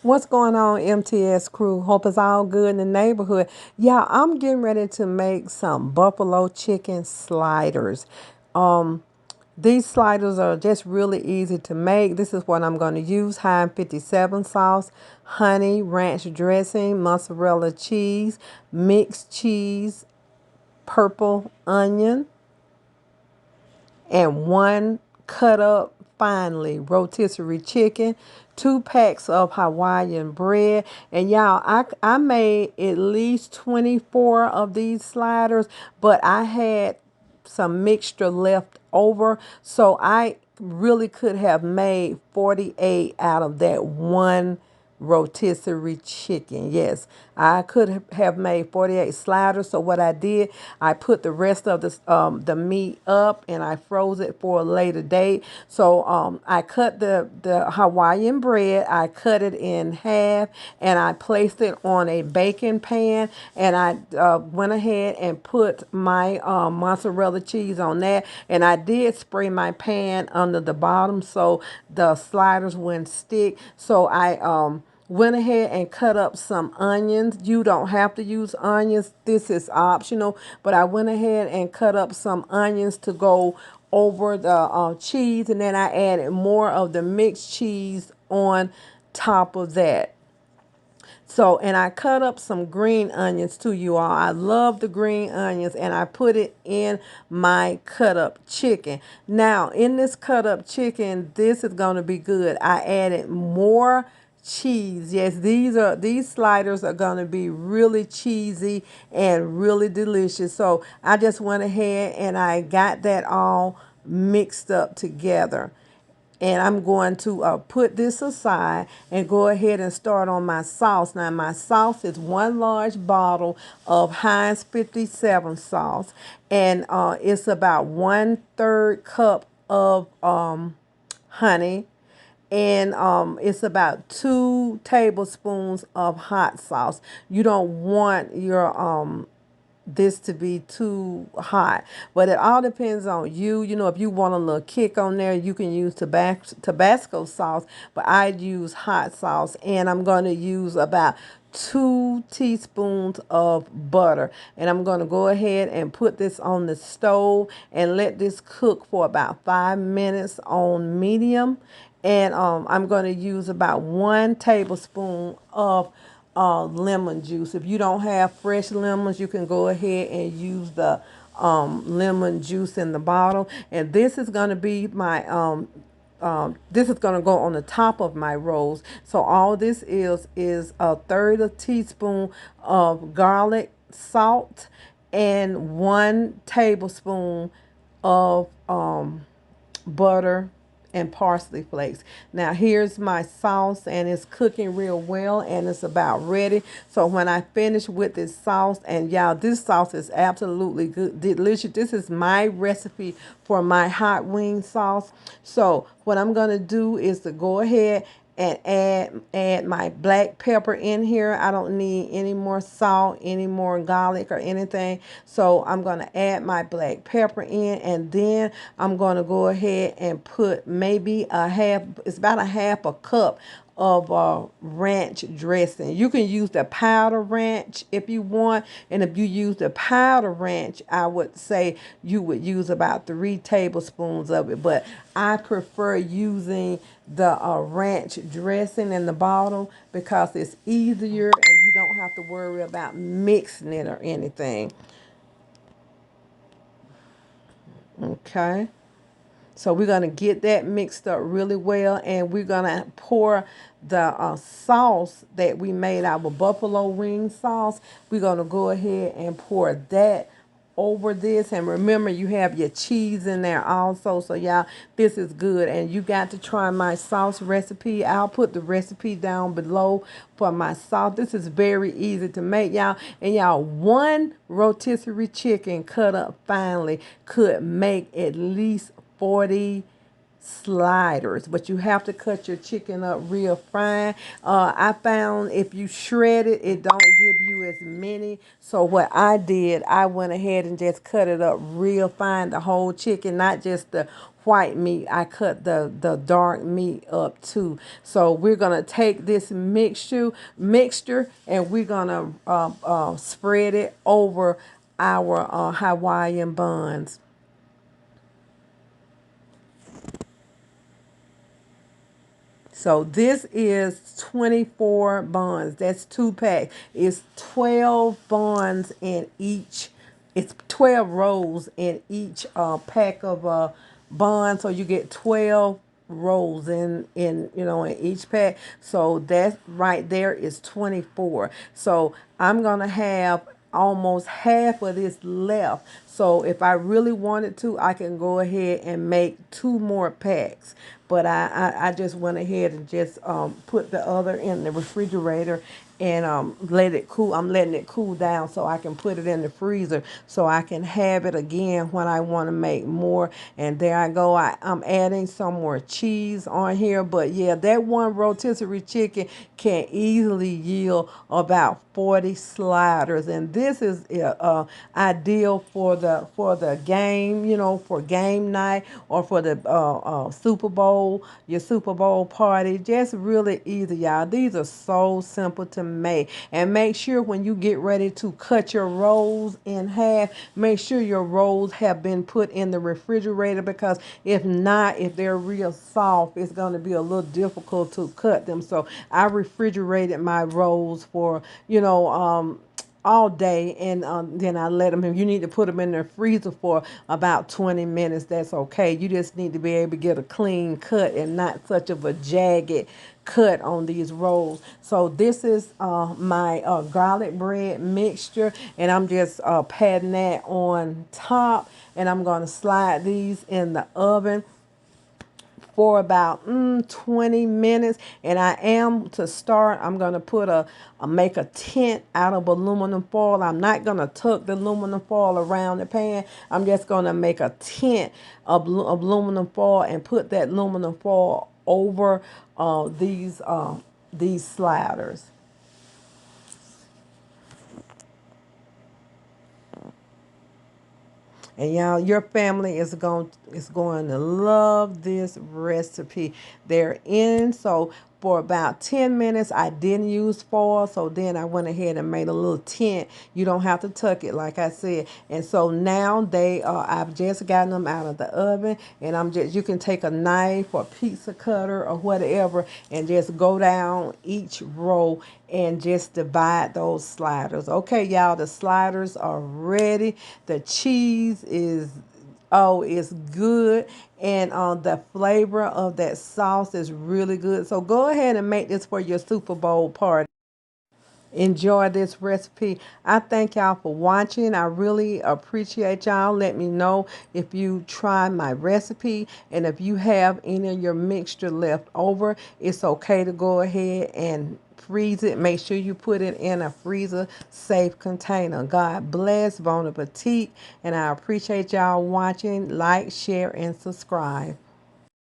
What's going on, MTS crew? Hope it's all good in the neighborhood. Yeah, I'm getting ready to make some buffalo chicken sliders. Um, these sliders are just really easy to make. This is what I'm going to use: Hawaiian 57 sauce, honey, ranch dressing, mozzarella cheese, mixed cheese, purple onion, and one cut up finely rotisserie chicken, 2 packs of Hawaiian bread. And y'all, I made at least 24 of these sliders, but I had some mixture left over. So I really could have made 48 out of that one rotisserie chicken. Yes, I could have made 48 sliders. So what I did, I put the rest of the meat up and I froze it for a later date. So I cut the Hawaiian bread. I cut it in half and I placed it on a baking pan, and I went ahead and put my mozzarella cheese on that, and I did spray my pan under the bottom so the sliders wouldn't stick. So I went ahead and cut up some onions. You don't have to use onions. This is optional, but I went ahead and cut up some onions to go over the cheese, and then I added more of the mixed cheese on top of that. So, and I cut up some green onions too, you all. I love the green onions, and I put it in my cut up chicken. Now, in this cut up chicken, this is going to be good. I added more cheese. Yes, these sliders are going to be really cheesy and really delicious. So, I just went ahead and I got that all mixed up together, and I'm going to put this aside and go ahead and start on my sauce. Now, my sauce is one large bottle of Heinz 57 sauce, and it's about 1/3 cup of honey, and it's about 2 tablespoons of hot sauce. You don't want your this to be too hot, but it all depends on you. You know, if you want a little kick on there, you can use Tabasco sauce, but I use hot sauce, and I'm going to use about 2 teaspoons of butter, and I'm going to go ahead and put this on the stove and let this cook for about 5 minutes on medium. And I'm going to use about 1 tablespoon of lemon juice. If you don't have fresh lemons, you can go ahead and use the lemon juice in the bottle. And this is going to be my this is going to go on the top of my rolls. So all this is 1/3 teaspoon of garlic salt and 1 tablespoon of butter and parsley flakes. Now here's my sauce, and it's cooking real well, and it's about ready. So when I finish with this sauce, and y'all, this sauce is absolutely good, delicious. This is my recipe for my hot wing sauce. So what I'm gonna do is to go ahead and add my black pepper in here. I don't need any more salt, any more garlic or anything. So I'm going to add my black pepper in, and then I'm going to go ahead and put maybe it's about a half a cup of ranch dressing. You can use the powder ranch if you want, and if you use the powder ranch, I would say you would use about 3 tablespoons of it, but I prefer using the ranch dressing in the bottle because it's easier and you don't have to worry about mixing it or anything. Okay. So we're going to get that mixed up really well, and we're going to pour the sauce that we made, our buffalo wing sauce. We're going to go ahead and pour that over this, and remember, you have your cheese in there also. So y'all, this is good, and you got to try my sauce recipe. I'll put the recipe down below for my sauce. This is very easy to make, y'all, and y'all, one rotisserie chicken cut up finely could make at least 40 sliders, but you have to cut your chicken up real fine. I found if you shred it, it don't give you as many. So what I did, I went ahead and just cut it up real fine, the whole chicken, not just the white meat, I cut the dark meat up too. So we're gonna take this mixture, and we're gonna spread it over our Hawaiian buns. So this is 24 buns. That's 2 packs. It's 12 buns in each. It's 12 rolls in each pack of buns. So you get 12 rolls in each pack. So that right there is 24. So I'm gonna have almost half of this left. So if I really wanted to, I can go ahead and make 2 more packs. But I just went ahead and just put the other in the refrigerator and let it cool. I'm letting it cool down so I can put it in the freezer so I can have it again when I want to make more. And there I go. I'm adding some more cheese on here. But yeah, that one rotisserie chicken can easily yield about 40 sliders. And this is ideal for the game, for game night or for the Super Bowl, your Super Bowl party. Just really easy, y'all. These are so simple to make. And make sure when you get ready to cut your rolls in half, make sure your rolls have been put in the refrigerator, because if not, if they're real soft, it's going to be a little difficult to cut them. So I refrigerated my rolls for, all day, and then I let them. If you need to put them in the freezer for about 20 minutes, that's okay. You just need to be able to get a clean cut and not such of a jagged cut on these rolls. So this is my garlic bread mixture, and I'm just patting that on top, and I'm going to slide these in the oven for about 20 minutes. And I am, to start, I'm going to make a tent out of aluminum foil. I'm not going to tuck the aluminum foil around the pan. I'm just going to make a tent of aluminum foil and put that aluminum foil over these sliders. And y'all, your family is going to love this recipe. They're in. So for about 10 minutes, I didn't use foil. So then I went ahead and made a little tent. You don't have to tuck it, like I said. And so now I've just gotten them out of the oven, and you can take a knife or pizza cutter or whatever and just go down each row and just divide those sliders. Okay, y'all, the sliders are ready. The cheese is good, and the flavor of that sauce is really good. So go ahead and make this for your Super Bowl party. Enjoy this recipe. I thank y'all for watching. I really appreciate y'all. Let me know if you try my recipe, and if you have any of your mixture left over, it's okay to go ahead and freeze it. Make sure you put it in a freezer safe container. God bless. Bon appetit. And I appreciate y'all watching. Like, share, and subscribe.